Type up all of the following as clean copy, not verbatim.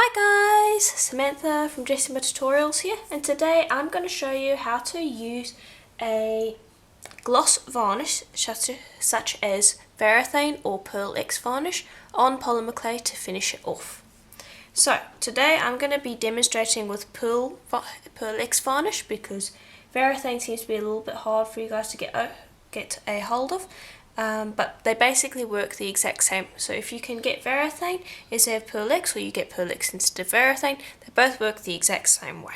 Hi guys, Samantha from Jessama Tutorials here, and today I'm going to show you how to use a gloss varnish such as Varathane or Pearl X varnish on polymer clay to finish it off. So today I'm going to be demonstrating with Pearl X varnish because Varathane seems to be a little bit hard for you guys to get a hold of. But they basically work the exact same. So if you can get Varathane instead of Pearl X, or you get Pearl X instead of Varathane, they both work the exact same way.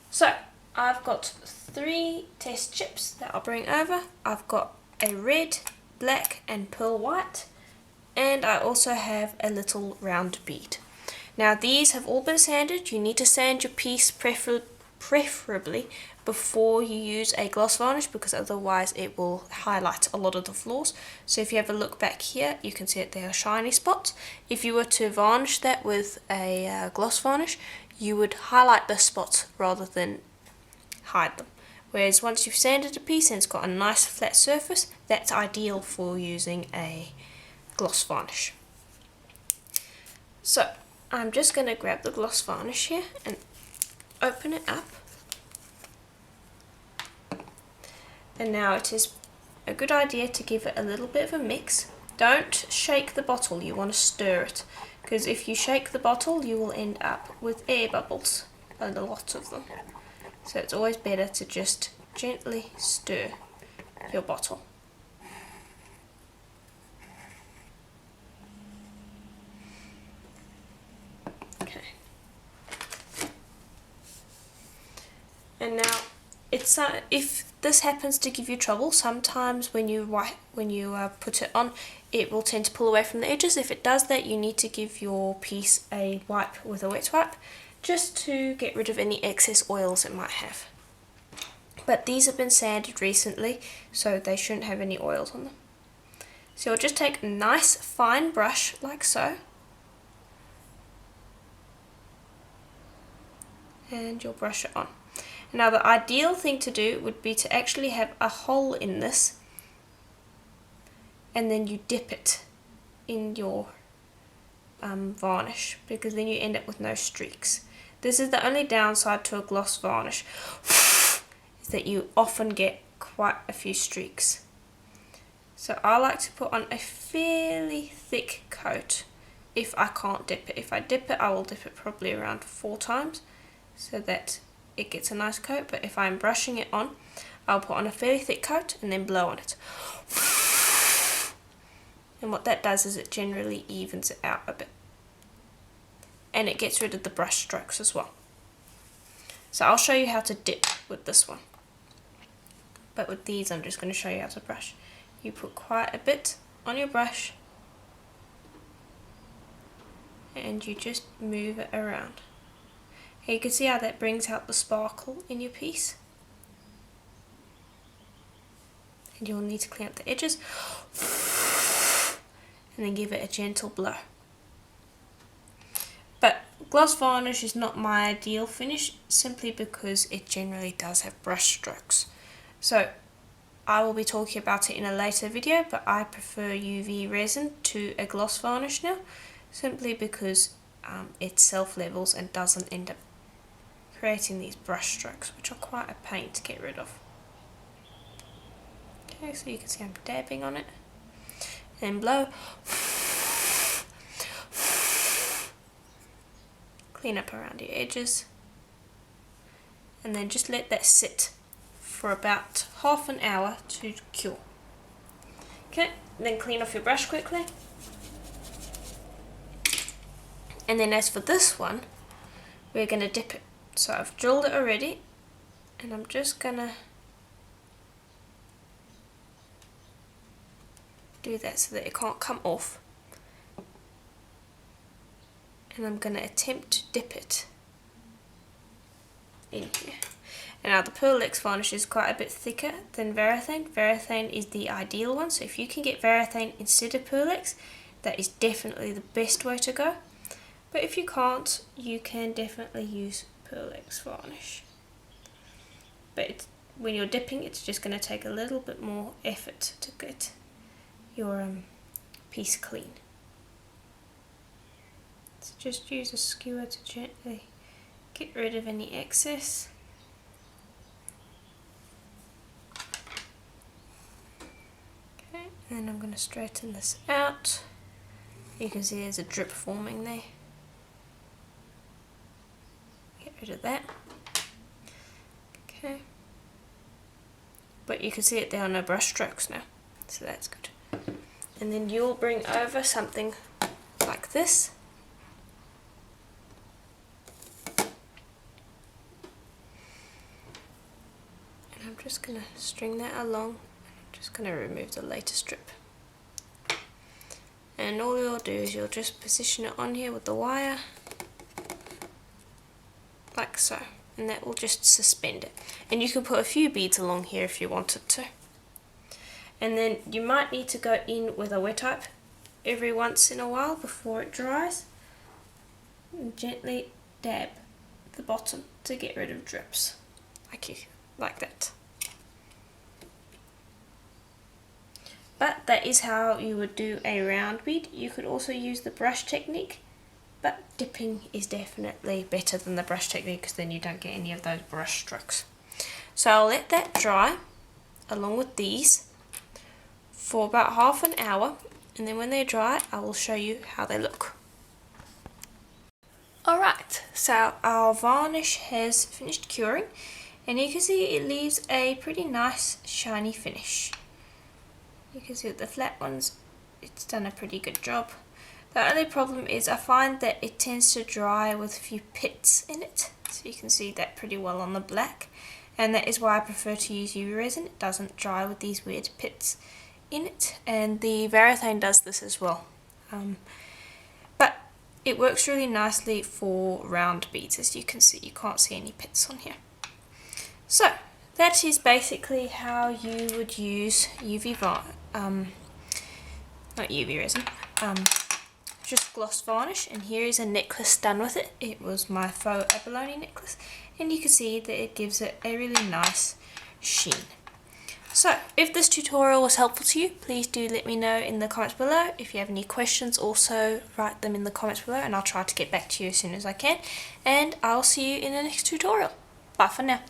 So I've got 3 test chips that I'll bring over. I've got a red, black and pearl white, and I also have a little round bead. Now these have all been sanded. You need to sand your piece preferably before you use a gloss varnish, because otherwise it will highlight a lot of the flaws. So if you have a look back here, you can see that there are shiny spots. If you were to varnish that with a gloss varnish, you would highlight the spots rather than hide them. Whereas once you've sanded a piece and it's got a nice flat surface, that's ideal for using a gloss varnish. So I'm just going to grab the gloss varnish here and open it up. And now it is a good idea to give it a little bit of a mix. Don't shake the bottle, you want to stir it, because if you shake the bottle you will end up with air bubbles, and a lot of them. So it's always better to just gently stir your bottle. Okay. And now it's if this happens to give you trouble, sometimes when you put it on, it will tend to pull away from the edges. If it does that, you need to give your piece a wipe with a wet wipe, just to get rid of any excess oils it might have. But these have been sanded recently, so they shouldn't have any oils on them. So you'll just take a nice fine brush like so, and you'll brush it on. Now the ideal thing to do would be to actually have a hole in this, and then you dip it in your varnish, because then you end up with no streaks. This is the only downside to a gloss varnish, is that you often get quite a few streaks. So I like to put on a fairly thick coat if I can't dip it. If I dip it, I will dip it probably around 4 times so that it gets a nice coat, but if I'm brushing it on, I'll put on a fairly thick coat and then blow on it. And what that does is it generally evens it out a bit. And it gets rid of the brush strokes as well. So I'll show you how to dip with this one. But with these, I'm just going to show you how to brush. You put quite a bit on your brush, and you just move it around. You can see how that brings out the sparkle in your piece. And you'll need to clean up the edges. And then give it a gentle blow. But gloss varnish is not my ideal finish, simply because it generally does have brush strokes. So I will be talking about it in a later video, but I prefer UV resin to a gloss varnish now, simply because it self-levels and doesn't end up creating these brush strokes, which are quite a pain to get rid of. Okay, so you can see I'm dabbing on it, and blow. Clean up around your edges, and then just let that sit for about half an hour to cure. Okay, then clean off your brush quickly. And then as for this one, we're going to dip it. So I've drilled it already, and I'm just gonna do that so that it can't come off. And I'm gonna attempt to dip it in here. And now the Pearl X varnish is quite a bit thicker than Varathane. Varathane is the ideal one, so if you can get Varathane instead of Pearl X, that is definitely the best way to go. But if you can't, you can definitely use Pearl X varnish. But when you're dipping, it's just going to take a little bit more effort to get your piece clean. So just use a skewer to gently get rid of any excess. Okay, and then I'm going to straighten this out. You can see there's a drip forming there. Get rid of that. Okay. But you can see it there are no brush strokes now, so that's good. And then you'll bring over something like this. And I'm just going to string that along. I'm just going to remove the later strip. And all you'll do is you'll just position it on here with the wire, like so. And that will just suspend it. And you can put a few beads along here if you wanted to. And then you might need to go in with a wet wipe every once in a while before it dries. And gently dab the bottom to get rid of drips, like that. But that is how you would do a round bead. You could also use the brush technique, but dipping is definitely better than the brush technique because then you don't get any of those brush strokes. So I'll let that dry along with these for about half an hour, and then when they're dry I will show you how they look. Alright, so our varnish has finished curing, and you can see it leaves a pretty nice shiny finish. You can see with the flat ones it's done a pretty good job. The only problem is I find that it tends to dry with a few pits in it, so you can see that pretty well on the black, and that is why I prefer to use UV resin. It doesn't dry with these weird pits in it, and the Varnish does this as well. But it works really nicely for round beads. As you can see, you can't see any pits on here. So that is basically how you would use not UV resin, just gloss varnish. And here is a necklace done with it. It was my faux abalone necklace, and you can see that it gives it a really nice sheen. So if this tutorial was helpful to you, please do let me know in the comments below. If you have any questions, also write them in the comments below and I'll try to get back to you as soon as I can. And I'll see you in the next tutorial. Bye for now.